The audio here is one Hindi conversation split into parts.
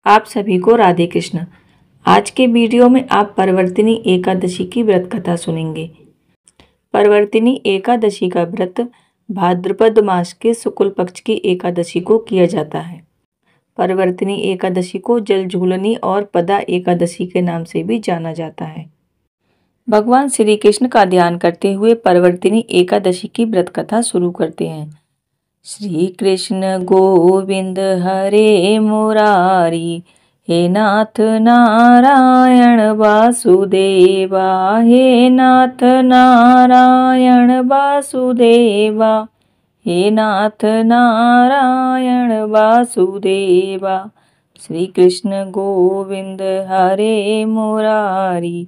आप सभी को राधे कृष्ण। आज के वीडियो में आप परवर्तिनी एकादशी की व्रत कथा सुनेंगे। परवर्तिनी एकादशी का व्रत भाद्रपद मास के शुक्ल पक्ष की एकादशी को किया जाता है। परवर्तिनी एकादशी को जलझूलनी और पदा एकादशी के नाम से भी जाना जाता है। भगवान श्री कृष्ण का ध्यान करते हुए परवर्तिनी एकादशी की व्रत कथा शुरू करते हैं। श्री कृष्ण गोविंद हरे मुरारी, हे नाथ नारायण वासुदेवा, हे नाथ नारायण वासुदेवा, हे नाथ नारायण वासुदेवा। श्री कृष्ण गोविंद हरे मुरारी,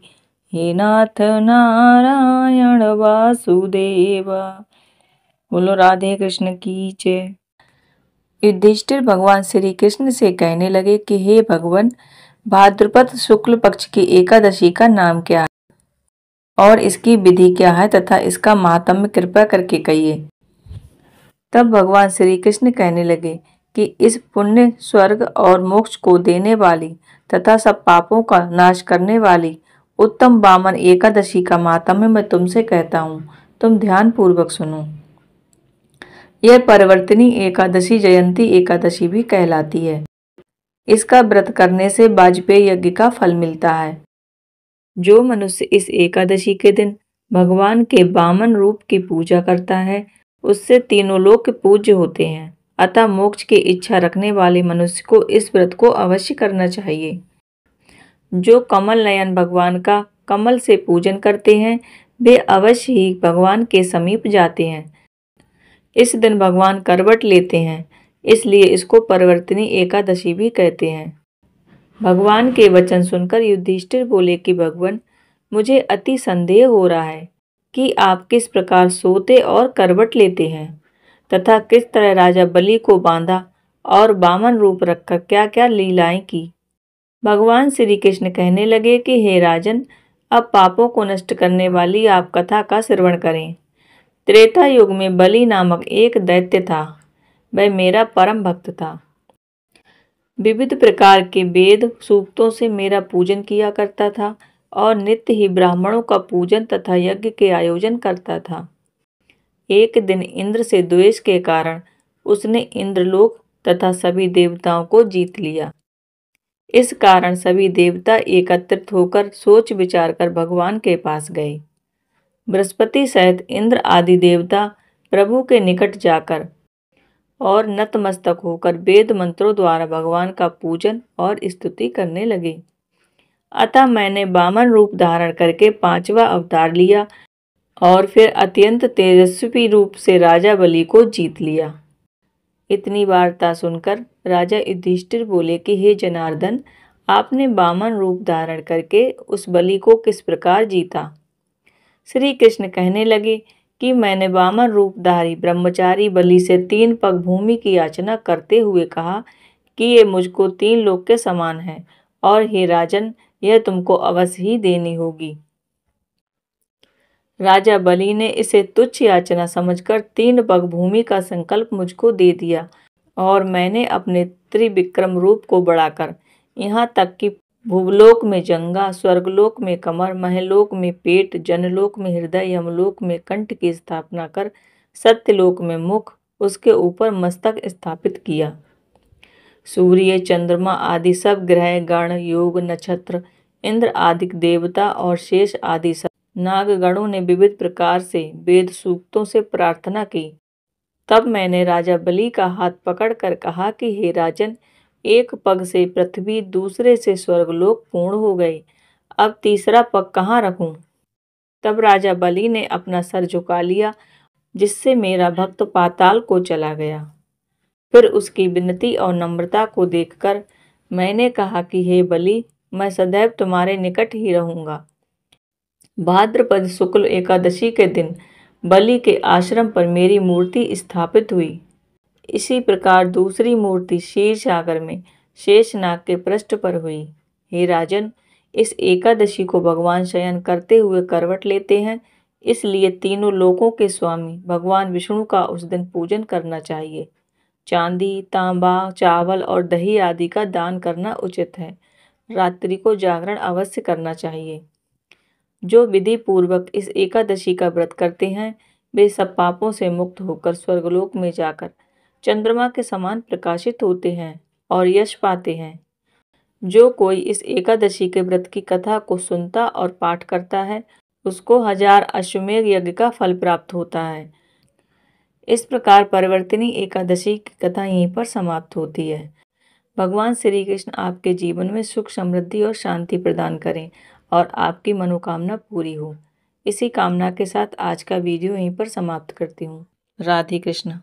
हे नाथ नारायण वासुदेवा। बोलो राधे कृष्ण की जय। युधिष्ठिर भगवान श्री कृष्ण से कहने लगे कि हे भगवान, भाद्रपद शुक्ल पक्ष की एकादशी का नाम क्या है और इसकी विधि क्या है तथा इसका महात्म्य कृपा करके कहिए। तब भगवान श्री कृष्ण कहने लगे कि इस पुण्य, स्वर्ग और मोक्ष को देने वाली तथा सब पापों का नाश करने वाली उत्तम वामन एकादशी का महात्म्य मैं तुमसे कहता हूँ, तुम ध्यान पूर्वक सुनो। यह परवर्तिनी एकादशी जयंती एकादशी भी कहलाती है। इसका व्रत करने से वाजपेय यज्ञ का फल मिलता है। जो मनुष्य इस एकादशी के दिन भगवान के वामन रूप की पूजा करता है, उससे तीनों लोक पूज्य होते हैं। अतः मोक्ष की इच्छा रखने वाले मनुष्य को इस व्रत को अवश्य करना चाहिए। जो कमल नयन भगवान का कमल से पूजन करते हैं, वे अवश्य ही भगवान के समीप जाते हैं। इस दिन भगवान करवट लेते हैं, इसलिए इसको परवर्तिनी एकादशी भी कहते हैं। भगवान के वचन सुनकर युधिष्ठिर बोले कि भगवान, मुझे अति संदेह हो रहा है कि आप किस प्रकार सोते और करवट लेते हैं तथा किस तरह राजा बलि को बांधा और वामन रूप रखकर क्या क्या लीलाएं की। भगवान श्री कृष्ण कहने लगे कि हे राजन, अब पापों को नष्ट करने वाली आप कथा का श्रवण करें। त्रेता युग में बलि नामक एक दैत्य था। वह मेरा परम भक्त था। विविध प्रकार के वेद सूक्तों से मेरा पूजन किया करता था और नित्य ही ब्राह्मणों का पूजन तथा यज्ञ के आयोजन करता था। एक दिन इंद्र से द्वेष के कारण उसने इंद्रलोक तथा सभी देवताओं को जीत लिया। इस कारण सभी देवता एकत्रित होकर सोच विचार कर भगवान के पास गए। बृहस्पति सहित इंद्र आदि देवता प्रभु के निकट जाकर और नतमस्तक होकर वेद मंत्रों द्वारा भगवान का पूजन और स्तुति करने लगे। अतः मैंने वामन रूप धारण करके 5वां अवतार लिया और फिर अत्यंत तेजस्वी रूप से राजा बलि को जीत लिया। इतनी वार्ता सुनकर राजा युधिष्ठिर बोले कि हे जनार्दन, आपने वामन रूप धारण करके उस बलि को किस प्रकार जीता। श्री कृष्ण कहने लगे कि मैंने वामन रूपधारी ब्रह्मचारी बलि से 3 पग भूमि की याचना करते हुए कहा कि ये मुझको 3 लोक के समान है और हे राजन, यह तुमको अवश्य ही देनी होगी। राजा बलि ने इसे तुच्छ याचना समझकर 3 पग भूमि का संकल्प मुझको दे दिया और मैंने अपने त्रिविक्रम रूप को बढ़ाकर यहाँ तक कि भूलोक में जंगा, स्वर्गलोक में कमर, महलोक में पेट, जनलोक में हृदय, यमलोक में कंठ की स्थापना कर सत्यलोक में मुख, उसके ऊपर मस्तक स्थापित किया। सूर्य, चंद्रमा आदि सब ग्रह, गण, योग, नक्षत्र, इंद्र आदि देवता और शेष आदि सब नागगणों ने विविध प्रकार से वेद सूक्तों से प्रार्थना की। तब मैंने राजा बलि का हाथ पकड़कर कहा कि हे राजन, एक पग से पृथ्वी, दूसरे से स्वर्गलोक पूर्ण हो गए। अब तीसरा पग कहाँ रखूं? तब राजा बलि ने अपना सर झुका लिया, जिससे मेरा भक्त पाताल को चला गया। फिर उसकी विनती और नम्रता को देखकर मैंने कहा कि हे बलि, मैं सदैव तुम्हारे निकट ही रहूंगा। भाद्रपद शुक्ल एकादशी के दिन बलि के आश्रम पर मेरी मूर्ति स्थापित हुई। इसी प्रकार दूसरी मूर्ति क्षीर सागर में शेषनाग के पृष्ठ पर हुई। हे राजन, इस एकादशी को भगवान शयन करते हुए करवट लेते हैं, इसलिए तीनों लोकों के स्वामी भगवान विष्णु का उस दिन पूजन करना चाहिए। चांदी, तांबा, चावल और दही आदि का दान करना उचित है। रात्रि को जागरण अवश्य करना चाहिए। जो विधि पूर्वक इस एकादशी का व्रत करते हैं वे सब पापों से मुक्त होकर स्वर्गलोक में जाकर चंद्रमा के समान प्रकाशित होते हैं और यश पाते हैं। जो कोई इस एकादशी के व्रत की कथा को सुनता और पाठ करता है उसको 1000 अश्वमेध यज्ञ का फल प्राप्त होता है। इस प्रकार परिवर्तिनी एकादशी की कथा यहीं पर समाप्त होती है। भगवान श्री कृष्ण आपके जीवन में सुख, समृद्धि और शांति प्रदान करें और आपकी मनोकामना पूरी हो। इसी कामना के साथ आज का वीडियो यहीं पर समाप्त करती हूँ। राधे कृष्ण।